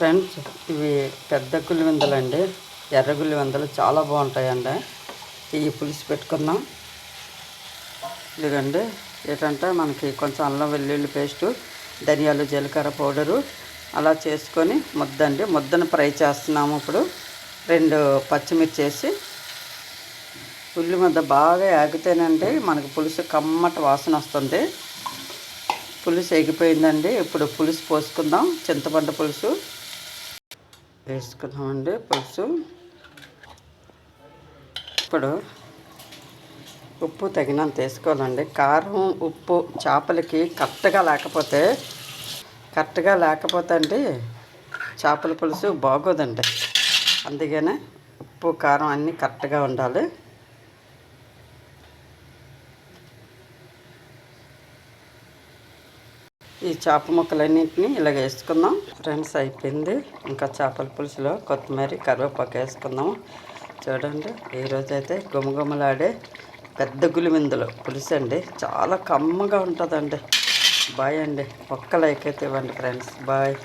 Friends, ఇవి పెద్ద గుల్లివిందలండి. ఎర్ర గుల్లివిందలు చాలా బాగుంటాయండి. ఇవి పులుసు పెట్టుకుందాం. ఇదిగండి, ఏంటంటే మనకి కొంచెం అల్లం వెల్లుల్లి పేస్టు, ధనియాలు జీలకర్ర పౌడరు అలా చేసుకొని ముద్దండి. ముద్దను ఫ్రై చేస్తున్నాము. ఇప్పుడు 2 పచ్చిమిర్చి వేసి ఉల్లి ముద్ద బాగా ఆగితేనండి మనకు పులుసు కమ్మటి వాసన వస్తుంది. పులుసు ఎగిపోయిందండి. ఇప్పుడు పులుసు పోసుకుందాం. చింతపండు పులుసు వేసుకుందామండి. పులుసు ఇప్పుడు ఉప్పు తగినంత వేసుకోవాలండి. కారం ఉప్పు చేపలకి కరెక్ట్గా లేకపోతే అండి చేపల పులుసు బాగోదండి. అందుకనే ఉప్పు కారం అన్నీ కరెక్ట్గా ఉండాలి. ఈ చేప ముక్కలన్నింటినీ ఇలాగ వేసుకుందాం. ఫ్రెండ్స్, అయిపోయింది. ఇంకా చేపల పులుసులో కొత్తిమీర కరివేపాకు వేసుకుందాం. చూడండి, ఈరోజైతే గుమగుమలాడే పెద్ద గులివిందులు పులుసు అండి. చాలా కమ్మగా ఉంటుందండి. బాయ్ అండి. ఒక్క లైక్ అయితే ఇవ్వండి ఫ్రెండ్స్. బాయ్.